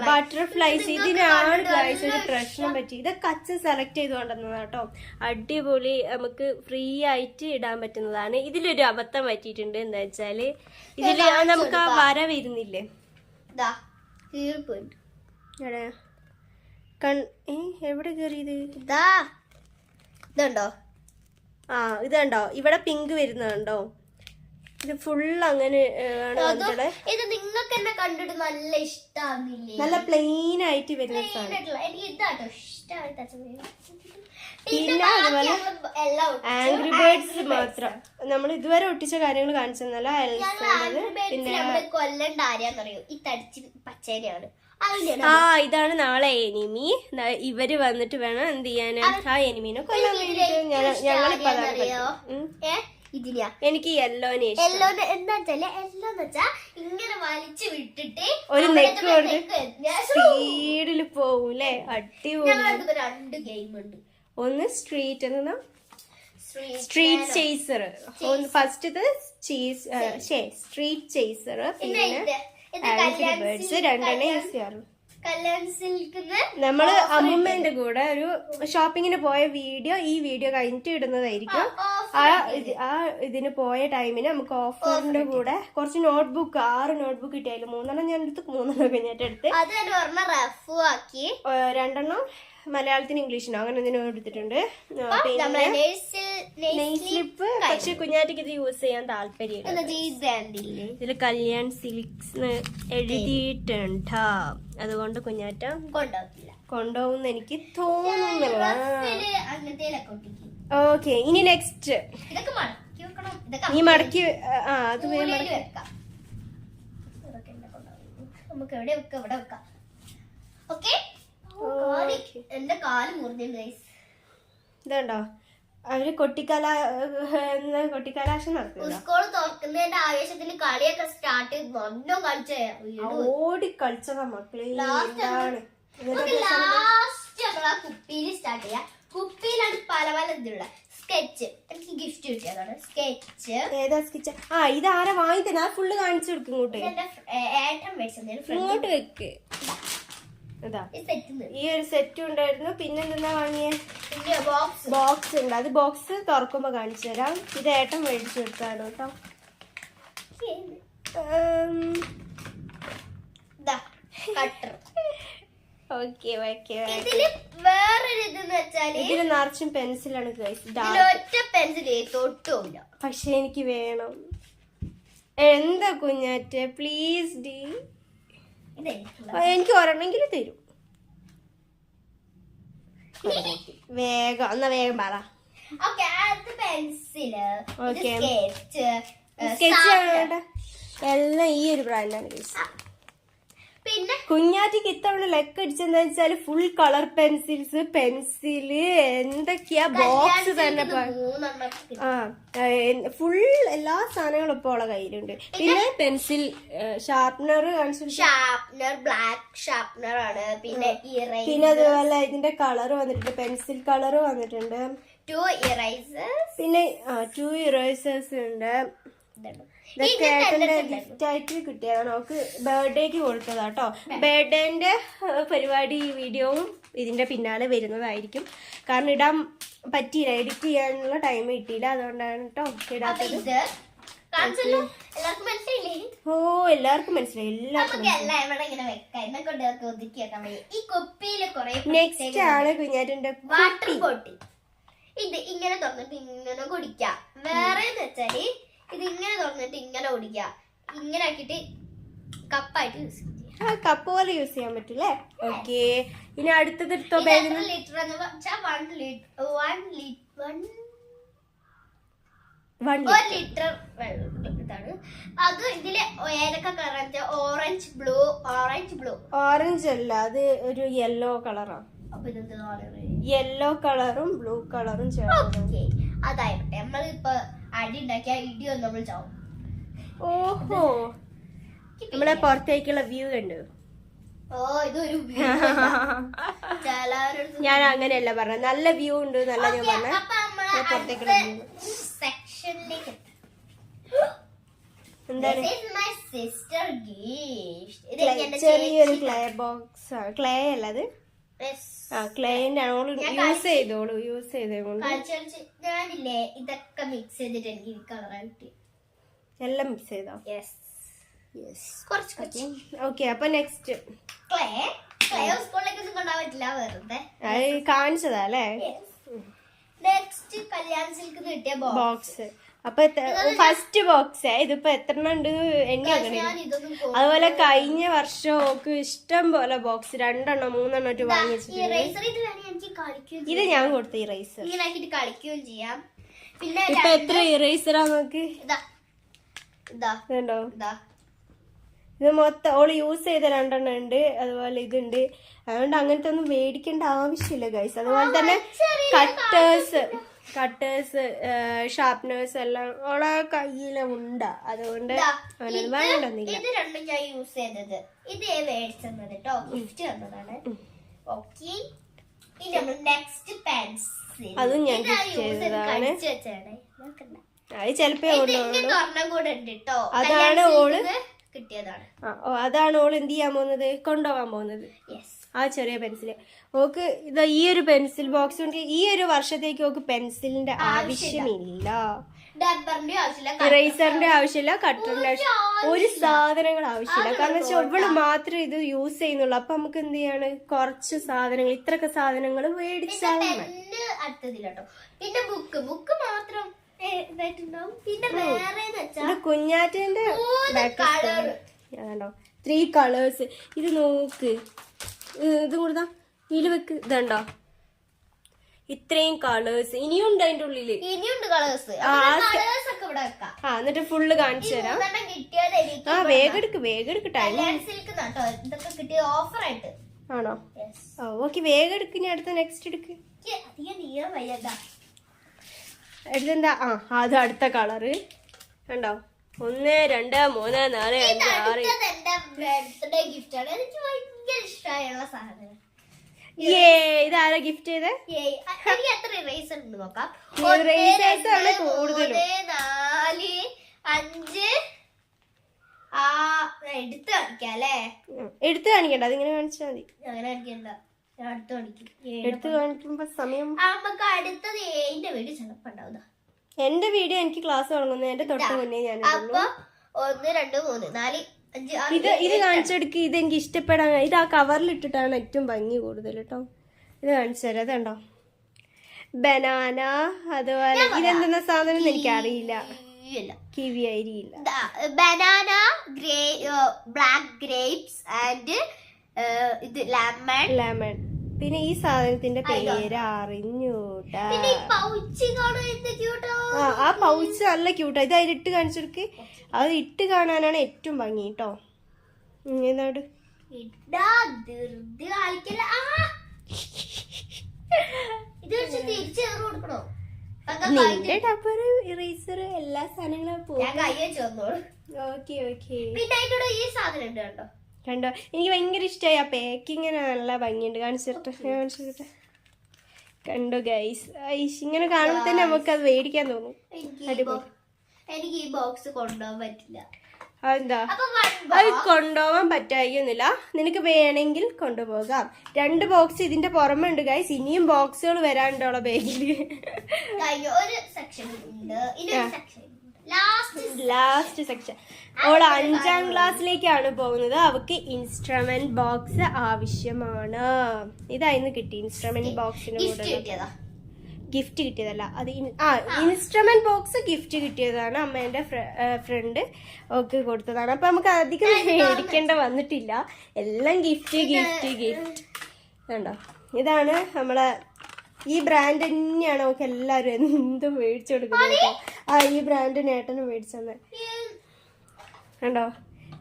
Speaker 2: ബട്ടർഫ്ലൈസ്. ഇതിനാണ് ഗൈസ് ഒരു പ്രശ്നം പറ്റി. ഇതൊക്കെ അച്ഛൻ സെലക്ട് ചെയ്ത് കൊണ്ടുവന്നതാണ് കേട്ടോ. അടിപൊളി, നമുക്ക് ഫ്രീ ആയിട്ട് ഇടാൻ പറ്റുന്നതാണ്. ഇതിലൊരു അബദ്ധം പറ്റിയിട്ടുണ്ട്. എന്താ വെച്ചാല് ഇതില് നമുക്ക് ആ വര വരുന്നില്ലേ, എവിടെ കേറിയത്?
Speaker 1: ഇതുണ്ടോ?
Speaker 2: ഇതുണ്ടോ? ഇവിടെ പിങ്ക് വരുന്നുണ്ടോ? ഇത് ഫുൾ അങ്ങനെ
Speaker 1: ഇത് നിങ്ങൾക്ക് എന്നെ കണ്ടിട്ട് നല്ല ഇഷ്ടാവുന്നില്ലേ?
Speaker 2: നല്ല പ്ലെയിൻ ആയിട്ട് വരുന്ന പിന്നെ അതുപോലെ ആംഗ്രി ബേർഡ്സ് മാത്രം നമ്മൾ ഇതുവരെ ഒട്ടിച്ച കാര്യങ്ങൾ കാണിച്ചതല്ല.
Speaker 1: പിന്നെ കൊല്ലണ്ട ആരെയാന്നറിയോ? ഈ തടിച്ച് പച്ചേനെയാണ്.
Speaker 2: ആ ഇതാണ് നാളെ എനിമി. ഇവര് വന്നിട്ട് വേണം എന്ത് ചെയ്യാൻ ആ എനിമീനെ കൊല്ലാൻ വേണ്ടിട്ട്. ഞങ്ങളിപ്പോ എനിക്ക് യെല്ലോനെ
Speaker 1: എന്താന്ന് വെച്ചാ ഇങ്ങനെ വലിച്ചു വിട്ടിട്ട്
Speaker 2: ഒരു നെക്ക് കൊടുത്ത് സ്പീഡിൽ പോവും അല്ലേ? അടിപൊളി.
Speaker 1: 2 ഗെയിം ഉണ്ട്.
Speaker 2: ഒന്ന് street street chaser, first street chaser, പിന്നെ ആംഗ്രി ബേർഡ്സ്. 2 യൂസ് ചെയ്യാറുള്ളൂ. നമ്മള് അമ്മുമ്മേന്റെ കൂടെ ഒരു ഷോപ്പിങ്ങിന് പോയ ഈ വീഡിയോ കഴിഞ്ഞിട്ട് ഇടുന്നതായിരിക്കും. ആ ഇതിന് പോയ ടൈമിന് നമുക്ക് ഓഫറിന്റെ കൂടെ കുറച്ച് നോട്ട്ബുക്ക് 6 നോട്ട്ബുക്ക് കിട്ടിയാലും 3 ഞാൻ എടുത്ത് 3 കഴിഞ്ഞിട്ടെടുത്ത് 2 മലയാളത്തിന് ഇംഗ്ലീഷിനോ അങ്ങനെ എന്തിനും എടുത്തിട്ടുണ്ട്. പിന്നെ നെയിൽ സ്ലിപ്പ്. പക്ഷെ കുഞ്ഞാറ്റയ്ക്ക് ഇത് യൂസ് ചെയ്യാൻ താല്പര്യമില്ല. ഇതില് കല്യാൺ സിൽക്സ് എഴുതിയിട്ടുണ്ട്. അതുകൊണ്ട് കുഞ്ഞാറ്റ കൊണ്ടുപോകുന്ന എനിക്ക് തോന്നുന്നില്ല. ഓക്കെ, ഇനി നെക്സ്റ്റ് നീ മടക്കി അത്
Speaker 1: നമുക്ക് എവിടെ വെക്കാം, ഇവിടെ വെക്കാം. ഓക്കെ, എന്റെ കാല് മുറിഞ്ഞിട്ടുണ്ട് ഗൈസ്.
Speaker 2: ഇതുണ്ടോ അവര് കൊട്ടിക്കലാശം നടത്തുന്നു.
Speaker 1: സ്കൂൾ തുറക്കുന്നതിന്റെ ആവേശത്തിന് കളിയൊക്കെ സ്റ്റാർട്ട് ചെയ്ത് ഒന്നും
Speaker 2: ഓടി കളിച്ചതാ മക്കളെ.
Speaker 1: ലാസ്റ്റ് നമ്മൾ ആ കുപ്പിയിൽ സ്റ്റാർട്ട് ചെയ്യാം. കുപ്പിയിലാണ് പല പല ഇതിലുള്ള സ്കെച്ച്. എനിക്ക് ഗിഫ്റ്റ് കിട്ടിയതാണ് സ്കെച്ച്.
Speaker 2: ഏതാ സ്കെച്ച്? ഇതാരാ വാങ്ങി തന്നെ? ആ ഫുള്ള് കാണിച്ചു കൊടുക്കും. ഇങ്ങോട്ട്
Speaker 1: ഏട്ടൻ മേടിച്ചത്
Speaker 2: ഇങ്ങോട്ട് വെക്ക്. ഈ ഒരു സെറ്റ് ഉണ്ടായിരുന്നു. പിന്നെ എന്താ വാങ്ങിയ ബോക്സ് ഉണ്ട്. അത് ബോക്സ് തുറക്കുമ്പോ കാണിച്ചു തരാം. ഇത് ഏട്ടൻ മേടിച്ചു കൊടുത്താണ് കേട്ടോ. Okay okay. ഇതില് നിറച്ചും പെൻസിലാണ്
Speaker 1: തൊട്ടുമില്ല.
Speaker 2: പക്ഷെ എനിക്ക് വേണം. എന്താ കുഞ്ഞാറ്റെ പ്ലീസ് ഡി, എനിക്ക് ഒരെണ്ണെങ്കിലും തരും. വേഗം എന്നാ വേഗം പറ. സ്കെച്ച് എല്ലാം ഈ ഒരു ബ്രാൻഡാണ്.
Speaker 1: പിന്നെ
Speaker 2: കുഞ്ഞാറ്റിക്ക് ഇത്തവണ ലെക്ക് അടിച്ചെന്ന് വെച്ചാല് ഫുൾ കളർ പെൻസില് എന്തൊക്കെയാ ബോക്സ് തന്നെ ഫുൾ എല്ലാ സാധനങ്ങളും ഇപ്പോൾ ഉള്ള കയ്യിലുണ്ട്. പിന്നെ പെൻസിൽ ഷാർപ്നർ
Speaker 1: ബ്ലാക്ക് ഷാർപ്നർ ആണ്. പിന്നെ
Speaker 2: അതുപോലെ ഇതിന്റെ കളർ വന്നിട്ടുണ്ട്, പെൻസിൽ കളർ വന്നിട്ടുണ്ട്.
Speaker 1: 2 ഇറേസേഴ്സ്.
Speaker 2: പിന്നെ 2 ഇറേസേഴ്സ് ഉണ്ട്. ഇതൊക്കെ ഏട്ടന്റെ ഗിഫ്റ്റ് ആയിട്ട് കിട്ടിയതാണ്. അവൾക്ക് ബർത്ത്ഡേക്ക് കൊടുത്തതാട്ടോ. ബർത്ത്ഡേന്റെ പരിപാടി വീഡിയോവും ഇതിന്റെ പിന്നാലെ വരുന്നതായിരിക്കും. കാരണം ഇടാൻ പറ്റിയില്ല, എഡിറ്റ് ചെയ്യാനുള്ള ടൈം കിട്ടിയില്ല. അതുകൊണ്ടാണ് കേട്ടോ ഇടാത്തത്. എല്ലാവർക്കും മനസ്സിലായി. നെക്സ്റ്റ് ആണ് കുഞ്ഞാറ്റന്റെ
Speaker 1: വാട്ടർ ബോട്ടിൽ. ഇത് ഇങ്ങനെ തുറന്നിട്ട് ഇങ്ങനെ കുടിക്കാം. വേറെ വെച്ചാല് ഇത് ഇങ്ങനെ തുറന്നിട്ട് ഇങ്ങനെ കുടിക്കാം. ഇങ്ങനെ ആക്കിട്ട് കപ്പായിട്ട് യൂസ് ചെയ്യാം.
Speaker 2: കപ്പ് പോലെ യൂസ് ചെയ്യാൻ പറ്റൂലേ? ഓക്കെ. ഇനി അടുത്തത് എടുത്തോ.
Speaker 1: ലിറ്റർ എന്ന് വെച്ചാൽ 1 ലിറ്റർ വെള്ളം ഇതാണ്. അത് ഇതില് ഏതൊക്കെ കളർ? Orange blue.
Speaker 2: ഓറഞ്ച് അല്ല, അത് ഒരു യെല്ലോ കളറാണ്.
Speaker 1: അപ്പൊ ഇതെന്താ കളർ?
Speaker 2: യെല്ലോ കളറും ബ്ലൂ കളറും ചേർന്ന്.
Speaker 1: അതായിട്ടെ നമ്മളിപ്പോ അടി ഉണ്ടാക്കിയ ഇടിയൊന്നും നമ്മൾ ചാവും.
Speaker 2: ഓഹോ, നമ്മളെ പുറത്തേക്കുള്ള വ്യൂ കണ്ടു.
Speaker 1: ഇതൊരു
Speaker 2: ഞാൻ അങ്ങനെയല്ല പറഞ്ഞ, നല്ല വ്യൂ ഉണ്ട്. നല്ല ഞാൻ പറഞ്ഞ പുറത്തേക്കുള്ള വ്യൂ.
Speaker 1: സെക്ഷനിലേക്ക്
Speaker 2: എന്താണ്?
Speaker 1: ചെറിയൊരു
Speaker 2: ക്ലേ ബോക്സ്. ക്ലേ അല്ല അത്, ക്ലേന്റെ യൂസ് ചെയ്തോളൂ.
Speaker 1: ഞാനില്ലേ ഇതൊക്കെ മിക്സ് ചെയ്തിട്ട് എനിക്ക് കളർ കിട്ടി.
Speaker 2: എല്ലാം മിക്സ് ചെയ്തോ? ഓക്കെ. അപ്പൊ നെക്സ്റ്റ്
Speaker 1: സ്കൂളിലേക്ക് ഒന്നും കൊണ്ടുപോകാൻ പറ്റില്ല, വെറുതെ
Speaker 2: കാണിച്ചതാ അല്ലേ?
Speaker 1: നെക്സ്റ്റ് കല്യാൺ സിൽക്ക് കിട്ടിയ ബോക്സ്.
Speaker 2: അപ്പൊ ഫസ്റ്റ് ബോക്സ്. ഇതിപ്പോ എത്ര ഉണ്ട് എണ്ണി അങ്ങനെ. അതുപോലെ കഴിഞ്ഞ വർഷം ഓക്ക് ഇഷ്ടം പോലെ ബോക്സ് 2 3 വാങ്ങിച്ചിട്ടുണ്ട്. ഇത് ഞാൻ കൊടുത്ത ഇറേസർ.
Speaker 1: കളിക്കുകയും ചെയ്യാം. പിന്നെ
Speaker 2: ഇപ്പൊ എത്ര ഇറേസറാ നോക്ക്.
Speaker 1: ഇതുണ്ടോ?
Speaker 2: ഇത് മൊത്തം ഓള് യൂസ് ചെയ്ത 2 ഉണ്ട്, അതുപോലെ ഇതുണ്ട്. അതുകൊണ്ട് അങ്ങനത്തെ ഒന്നും മേടിക്കേണ്ട ആവശ്യമില്ല ഗൈസ്. അതുപോലെ തന്നെ കട്ടേഴ്സ് ഷാർപ്നേഴ്സ് എല്ലാം ഓളെ കയ്യില് ഉണ്ട്. അതുകൊണ്ട് അവനത് വേണ്ടൊന്നില്ല.
Speaker 1: ഇത് രണ്ടും ഞാൻ യൂസ് ചെയ്തത്. ഇത് മേടിച്ചത് കേട്ടോ, ഗിഫ്റ്റ് തന്നതാണ്. ഓക്കെ, ഇനി നമ്മൾ നെക്സ്റ്റ് പെൻസിൽ.
Speaker 2: അതും ഞാൻ ഗിഫ്റ്റ് ചെയ്തതാണ്. അത് ചിലപ്പോ അതാണ് ഓള്
Speaker 1: കിട്ടിയതാണ്.
Speaker 2: അതാണ് ഓള് എന്ത് ചെയ്യാൻ പോകുന്നത്, കൊണ്ടുപോകാൻ പോകുന്നത്. ആ ചെറിയ പെൻസില് ഓക്ക് ഇത് ഈ ഒരു പെൻസിൽ ബോക്സ് കൊണ്ട് ഈ ഒരു വർഷത്തേക്ക് ഓക്ക് പെൻസിലിന്റെ ആവശ്യമില്ല, ഇറേസറിന്റെ ആവശ്യമില്ല, കട്ടറിന്റെ ആവശ്യം, ഒരു സാധനങ്ങൾ ആവശ്യമില്ല. കാരണം ചൊവ്വള് മാത്രമേ ഇത് യൂസ് ചെയ്യുന്നുള്ളൂ. അപ്പൊ നമുക്ക് എന്ത് ചെയ്യാണ്, കുറച്ച് സാധനങ്ങൾ ഇത്രയൊക്കെ സാധനങ്ങൾ മേടിച്ചാൽ
Speaker 1: പിന്നെ ബുക്ക് മാത്രം പിന്നെ
Speaker 2: കുഞ്ഞാറ്റന്റെ ണ്ടോ 3 കളേഴ്സ്. ഇത് നോക്ക്, ഇതും കൂടെ ഇതില് വെക്ക്. ഇതുണ്ടോ ഇത്രയും കളേഴ്സ് ഇനിയും ഉണ്ട് അതിന്റെ ഉള്ളില്.
Speaker 1: ഇനിയുണ്ട് കളേഴ്സ്.
Speaker 2: എന്നിട്ട് ഫുള്ള് കാണിച്ചു തരാം. വേഗം എടുക്ക് ടൈം. ആണോ? ഓക്കെ, വേഗം എടുക്ക്. ഇനി അടുത്ത നെക്സ്റ്റ് എടുക്ക്. എടുത്തെന്താ? അത് അടുത്ത കളറ് കണ്ടോ. 1 2 3 4 5
Speaker 1: 6
Speaker 2: ഇതാരാ ഗിഫ്റ്റ് ചെയ്തേ?
Speaker 1: നോക്കാം.
Speaker 2: കൂടുതലും
Speaker 1: 4 5 എടുത്ത് കാണിക്കാം അല്ലേ?
Speaker 2: എടുത്ത് കാണിക്കണ്ട, അതിങ്ങനെ കാണിച്ചാൽ മതി.
Speaker 1: അങ്ങനെ കാണിക്കണ്ട,
Speaker 2: എടുത്ത് കാണിക്കുമ്പോ സമയം.
Speaker 1: നമുക്ക് അടുത്തത് എന്റെ വീഡിയോ ചിലപ്പോ ഉണ്ടാവുക.
Speaker 2: എന്റെ വീഡിയോ എനിക്ക് ക്ലാസ് തുടങ്ങുന്നത് എന്റെ തൊട്ട് മുന്നേ ഞാൻ.
Speaker 1: അപ്പൊ 1 2 3 4 5
Speaker 2: ഇത് കാണിച്ചെടുക്ക്. ഇത് എനിക്ക് ഇഷ്ടപ്പെടാൻ, ഇത് ആ കവറിൽ ഇട്ടിട്ടാണ് ഏറ്റവും ഭംഗി കൂടുതൽ കേട്ടോ. ഇത് കാണിച്ചു തരാം. അതുണ്ടോ ബനാന, അതുപോലെ ഇതെന്തെന്ന സാധനം എനിക്ക് അറിയില്ല. കിവി അരിയില്ല.
Speaker 1: ബനാന, ബ്ലാക്ക് ഗ്രേപ്സ് ആൻഡ് ഇത് ലെമൺ.
Speaker 2: പിന്നെ ഈ സാധനത്തിന്റെ പേര് അറിഞ്ഞൂട്ടാ. ആ പൗച്ച് നല്ല ക്യൂട്ടാ. ഇത് അതിലിട്ട് കാണിച്ചെടുക്ക്. അത് ഇട്ട് കാണാനാണ് ഏറ്റവും ഭംഗി കേട്ടോ. ഏതാട് നിന്റെ ടപ്പർ ഇറേസർ എല്ലാ സാധനങ്ങളും കണ്ടോ. എനിക്ക് ഭയങ്കര ഇഷ്ടമായി. ആ പാക്കിങ്ങിന് നല്ല ഭംഗിയുണ്ട്. കാണിച്ചിട്ട് കണ്ടോ ഗൈസ്. ഇങ്ങനെ കാണുമ്പോ തന്നെ നമുക്ക് അത് മേടിക്കാൻ തോന്നും.
Speaker 1: എനിക്ക് ഈ ബോക്സ് കൊണ്ടുപോകാൻ പറ്റില്ല.
Speaker 2: അതെന്താ? അത് കൊണ്ടുപോകാൻ പറ്റായിന്നില്ല. നിനക്ക് വേണമെങ്കിൽ കൊണ്ടുപോകാം. 2 ബോക്സ് ഇതിന്റെ പുറമെ ഉണ്ട് ഗൈസ്. ഇനിയും ബോക്സുകൾ വരാനുണ്ടോളെ ബാഗില്. Last section. അവള് 5ാം ക്ലാസ്സിലേക്കാണ് പോകുന്നത്. അവക്ക് ഇൻസ്ട്രുമെന്റ് ബോക്സ് ആവശ്യമാണ്. ഇതായിരുന്നു കിട്ടി. ഇൻസ്ട്രുമെന്റ് ബോക്സിന് കൂടെ ഗിഫ്റ്റ് കിട്ടിയതല്ല, അത് ഇൻസ്ട്രുമെന്റ് ബോക്സ് ഗിഫ്റ്റ് കിട്ടിയതാണ്. അമ്മേന്റെ ഫ്രണ്ട് ഒക്കെ കൊടുത്തതാണ്. അപ്പൊ നമുക്ക് അധികം മേടിക്കേണ്ട വന്നിട്ടില്ല. എല്ലാം ഗിഫ്റ്റ് കണ്ടോ. ഇതാണ് നമ്മളെ ഈ ബ്രാൻഡ് തന്നെയാണ് നമുക്ക് എല്ലാരും എന്തും മേടിച്ചു കൊടുക്കുന്നത്. ഈ ബ്രാൻഡ് നേട്ടന് മേടിച്ചത് കണ്ടോ.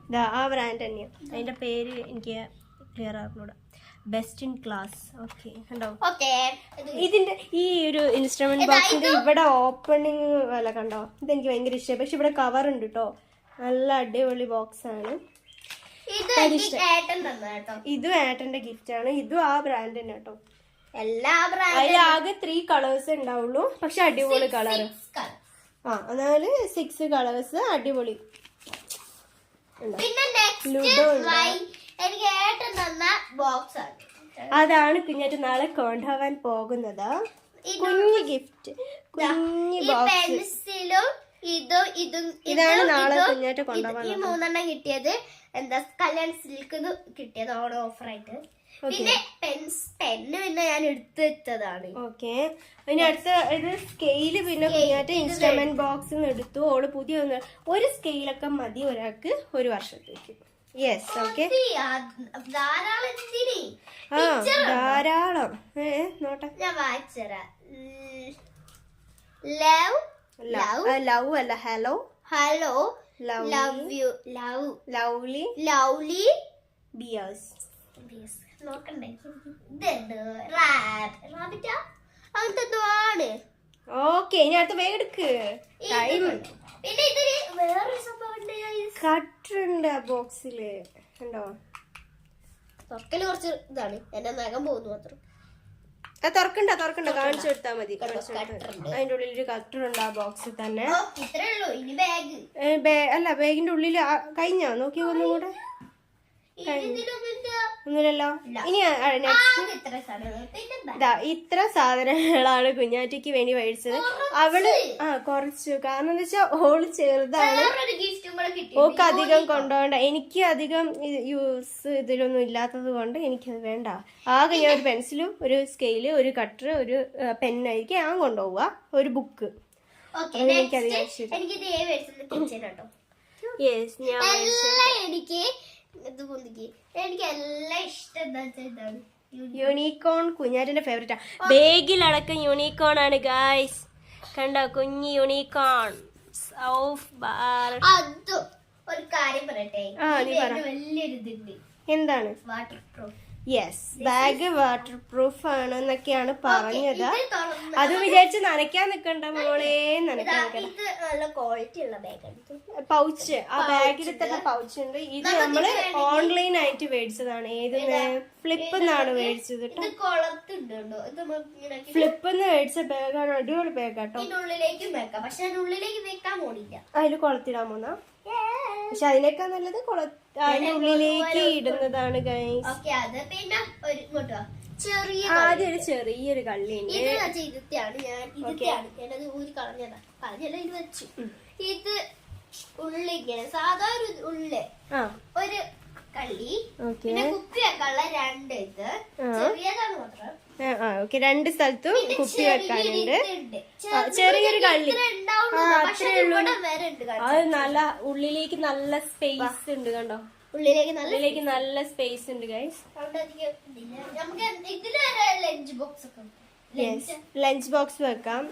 Speaker 2: ഇതാ ആ ബ്രാൻഡ് തന്നെയാണ്. അതിന്റെ പേര് എനിക്ക് ക്ലിയർ ആക്കുന്നൂടെ. Best in class. ഓക്കെ കണ്ടോ. ഇതിന്റെ ഈ ഒരു ഇൻസ്ട്രുമെന്റ് ബോക്സിന്റെ ഇവിടെ ഓപ്പണിങ് വില കണ്ടോ. ഇതെനിക്ക് ഭയങ്കര ഇഷ്ടമായി. പക്ഷെ ഇവിടെ കവർ ഉണ്ട് കേട്ടോ. നല്ല അടിപൊളി ബോക്സ് ആണ്. ഇതും ഏട്ടന്റെ ഗിഫ്റ്റ് ആണ്. ഇതും ആ ബ്രാൻഡ് തന്നെ കേട്ടോ. അതിലാകെ 3 കളേഴ്സ് ഉണ്ടാവുള്ളൂ. പക്ഷെ അടിപൊളി കളർ. എന്നാല് 6 കളേഴ്സ് അടിപൊളി. അതാണ് കുഞ്ഞാറ്റ് നാളെ കൊണ്ടുപോകാൻ പോകുന്നത്. കുഞ്ഞു ഗിഫ്റ്റ്, കുഞ്ഞു ബോക്സിലും ഇതാണ് നാളെ കുഞ്ഞാറ്റ് കൊണ്ടുപോകാൻ.
Speaker 1: ഈ 3 കിട്ടിയത് എന്താ കല്യാൺ സിൽക്ക് കിട്ടിയത് ഓഫറായിട്ട്. പിന്നെ പെന്ന് പിന്നെ ഞാൻ എടുത്തു വെച്ചതാണ്.
Speaker 2: ഓക്കെ, ഇനി അടുത്ത ഇത് സ്കെയില്. പിന്നെ കുഞ്ഞാറ്റ ഇൻസ്ട്രുമെന്റ് ബോക്സ് എടുത്തു. ഓള് പുതിയ ഒരു സ്കെയിലൊക്കെ മതി ഒരാൾക്ക് 1 വർഷത്തേക്ക്. യെസ്. ഓക്കെ, ധാരാളം. നോട്ടെ
Speaker 1: ഞാൻ വായിച്ചുതരാം.
Speaker 2: ലവ് അല്ല, ഹലോ. Lovely
Speaker 1: lovely
Speaker 2: bears.
Speaker 1: നോക്കണ്ടേ ഇതുണ്ട് റാബിറ്റാ അങ്ങനത്തെ എന്തോ ആണ്.
Speaker 2: ഓക്കെ, ഇനി അടുത്ത വേഗം എടുക്ക്. ടൈം.
Speaker 1: പിന്നെ ഇതൊരു വേറൊരു സംഭവം
Speaker 2: കട്ടർ ഉണ്ട് ആ ബോക്സില്, ഉണ്ടോ?
Speaker 1: തുറക്കല് കുറച്ച് ഇതാണ്, എന്റെ നഖം പോകുന്നു മാത്രം.
Speaker 2: തുറക്കണ്ട കാണിച്ചു കൊടുത്താ മതി. അതിന്റെ ഉള്ളിൽ ഒരു കട്ടർ ഉണ്ട് ആ ബോക്സിൽ തന്നെ.
Speaker 1: ഇത്രേ ഉള്ളൂ. ഇനി ബാഗ്
Speaker 2: അല്ല, ബാഗിന്റെ ഉള്ളിൽ കഴിഞ്ഞോ? നോക്കി ഒന്നും കൂടെ. ഒന്നുമില്ലല്ലോ. ഇനി ഇത്ര സാധനങ്ങളാണ് കുഞ്ഞാറ്റയ്ക്ക് വേണ്ടി മേടിച്ചത്. അവള് കുറച്ചു, കാരണം എന്താ വെച്ചാ ഓള് ചെറുതാണ്, ഓക്ക് അധികം കൊണ്ടുപോകണ്ട. എനിക്ക് അധികം യൂസ് ഇതിലൊന്നും ഇല്ലാത്തത് കൊണ്ട് എനിക്കത് വേണ്ട. ആകെ ഞാൻ ഒരു പെൻസിലും ഒരു സ്കെയില് ഒരു കട്ടർ ഒരു പെന്നായിരിക്കും ഞാൻ കൊണ്ടുപോവുക, ഒരു ബുക്ക്. എനിക്കധികം ആവശ്യമില്ല. യെസ്, ഞാൻ
Speaker 1: എനിക്ക് എല്ലാം ഇഷ്ടം എന്താ വെച്ചാൽ
Speaker 2: യൂണിക്കോൺ കുഞ്ഞാറ്റിന്റെ ഫേവറേറ്റാ. ബേഗിലടക്കം യൂണിക്കോൺ ആണ് ഗായ്സ്. കണ്ടോ കുഞ്ഞി യൂണിക്കോൺ.
Speaker 1: അതും ഒരു കാര്യം പറയട്ടെ, വലിയൊരു ഇതുണ്ട്.
Speaker 2: എന്താണ്?
Speaker 1: Water proof.
Speaker 2: Yes, bag water proof ആണ് എന്നൊക്കെയാണ് പറഞ്ഞത്. അത് വിചാരിച്ച് നനയ്ക്കാൻ നിക്കണ്ട മോളെ, നനയ്ക്കാൻ പൗച്ച്. ആ ബാഗിൽ തന്നെ പൗച്ച് ഉണ്ട്. ഇത് നമ്മള് ഓൺലൈൻ ആയിട്ട് മേടിച്ചതാണ്. ഏതിന്ന്? ഫ്ലിപ്പ് എന്നാണ് മേടിച്ചത്. ഫ്ലിപ്പ് മേടിച്ച ബാഗാണ്, അടിപൊളി ബാഗാട്ടോ. അതില് കൊളത്തിടാൻ പോന്നാ, പക്ഷെ അതിനേക്കാൾ നല്ലത് അതിന്റെ ഉള്ളിലേക്ക് ഇടുന്നതാണ് ഗൈസ്. ആദ്യം ഒരു ചെറിയൊരു കള്ളിയുണ്ട്.
Speaker 1: ഇത് ഉള്ളിങ്ങനെ സാധാ ഒരു ഉള്ളി ഒരു കള്ളി, പിന്നെ കുപ്പി വെക്കാനുള്ള രണ്ട് ഇത് ചെറിയതാണ് മാത്രം.
Speaker 2: രണ്ട് സ്ഥലത്തും കുപ്പി വെക്കാനുണ്ട്. ചെറിയൊരു കള്ളി അത്രേ ഉള്ളൂ. അത് നല്ല ഉള്ളിലേക്ക് നല്ല സ്പേസ് ഉണ്ട്, കണ്ടോ? ഉള്ളിലേക്ക് നല്ല സ്പേസ് ഉണ്ട് ഗൈസ്. ലഞ്ച് ബോക്സ് വെക്കാം.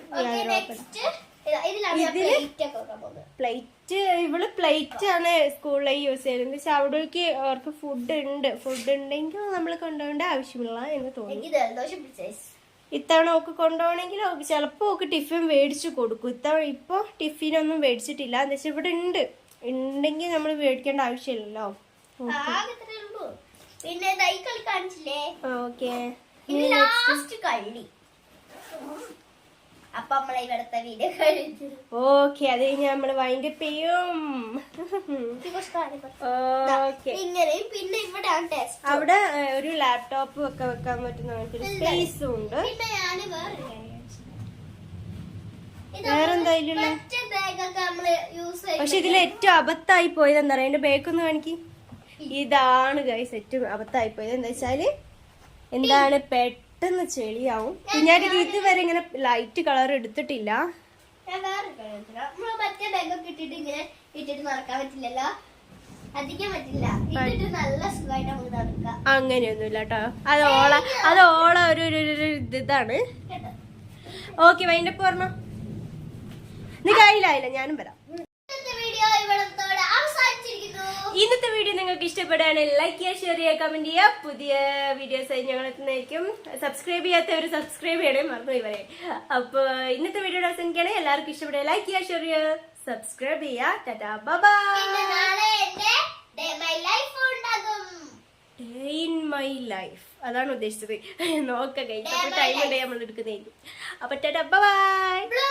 Speaker 2: പ്ലേറ്റ് ഇവള് പ്ലേറ്റ് ആണ് സ്കൂളിലേക്ക് യൂസ് ചെയ്യുന്നത്. പക്ഷെ അവിടേക്ക് അവർക്ക് ഫുഡ് ഉണ്ടെങ്കിൽ നമ്മൾ കൊണ്ടുപോകേണ്ട ആവശ്യമില്ല എന്ന് തോന്നുന്നു. ഇത്തവണ ഒക്കെ കൊണ്ടുപോകണമെങ്കിൽ ചിലപ്പോ ഒക്കെ ടിഫിൻ മേടിച്ചു കൊടുക്കും. ഇപ്പൊ ടിഫിനൊന്നും മേടിച്ചിട്ടില്ല. എന്താ വെച്ചാൽ ഇവിടെ ഉണ്ടെങ്കിൽ നമ്മൾ മേടിക്കേണ്ട ആവശ്യമില്ലല്ലോ.
Speaker 1: പിന്നെ
Speaker 2: ഓക്കെ,
Speaker 1: അപ്പൊ നമ്മളെ ഇവിടുത്തെ വീഡിയോ കഴിഞ്ഞു.
Speaker 2: ഓക്കെ, അത് കഴിഞ്ഞ് നമ്മള് വൈൻഡപ്പ് ചെയ്യും.
Speaker 1: ഇങ്ങനെയും പിന്നെ ഇവിടെ
Speaker 2: അവിടെ ഒരു ലാപ്ടോപ്പ് ഒക്കെ വെക്കാൻ പറ്റുന്ന സ്പേസും ഉണ്ട്.
Speaker 1: പിന്നെ ഞാന്
Speaker 2: വേറെന്തായാലും പക്ഷെ ഇതിൽ ഏറ്റവും അബദ്ധമായി പോയത് എന്താ പറയാ, എന്റെ ബേക്കൊന്ന് കാണിക്ക്. ഇതാണ് ഗൈസ് ഏറ്റവും അബദ്ധമായി പോയത്. എന്താ വെച്ചാല് എന്താണ്, പെട്ടെന്ന് ചെളിയാവും. കുഞ്ഞാറ്റ ഇതുവരെ ഇങ്ങനെ ലൈറ്റ് കളർ എടുത്തിട്ടില്ല.
Speaker 1: മറ്റേ ബാഗൊക്കെ ഇട്ടിട്ട് ഇങ്ങനെ ഇട്ടിട്ട് നടക്കാൻ പറ്റില്ലല്ലോ, അധികം പറ്റില്ല. ഇട്ടിട്ട് നല്ല സുഖമായിട്ട് നമുക്ക് നടക്കാം.
Speaker 2: അങ്ങനെയൊന്നുമില്ല കേട്ടോ, അത് ഓള ഒരു ഇതാണ്. ഓക്കെ, വൈൻഡപ്പ് പറഞ്ഞോ. നീ കയ്യിലായില്ല, ഞാനും വരാം. ഇന്നത്തെ വീഡിയോ നിങ്ങൾക്ക് ഇഷ്ടപ്പെടുകയാണെങ്കിൽ ലൈക്ക് ചെയ്യുക, ഷെയർ ചെയ്യുക, കമന്റ് ചെയ്യുക. പുതിയ വീഡിയോസ് ആയി ഞങ്ങൾ എത്തുന്നതായിരിക്കും. സബ്സ്ക്രൈബ് ചെയ്യാത്തവർ സബ്സ്ക്രൈബ് ചെയ്യണേ, മറന്നു ഇവരെ. അപ്പൊ ഇന്നത്തെ വീഡിയോ അവസാനിക്കുകയാണെങ്കിൽ എല്ലാവർക്കും ഇഷ്ടപ്പെടുക, ലൈക്ക് ചെയ്യുക, ഷെയർ ചെയ്യുക, സബ്സ്ക്രൈബ് ചെയ്യുക. Tata, bye bye. Day in my life അതാണ് ഉദ്ദേശിച്ചത്. നോക്കാം കഴിച്ചു, അപ്പൊ ടൈം ഉണ്ട് നമ്മൾ എടുക്കുന്നതായിരിക്കും. അപ്പൊ ടാറ്റാ, ബൈ ബൈ.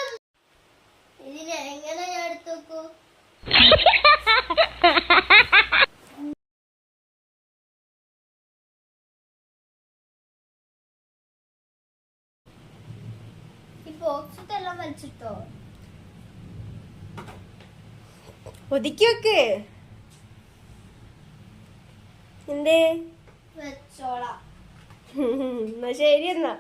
Speaker 1: എങ്ങനെ ഞാൻ എടുത്തു നോക്കൂ. ബോക്സെല്ലാം വലിച്ചിട്ടോ,
Speaker 2: ഒതുക്കി വെക്ക്. എന്തേ
Speaker 1: വെച്ചോളാം.
Speaker 2: എന്നാ ശരി എന്നാ.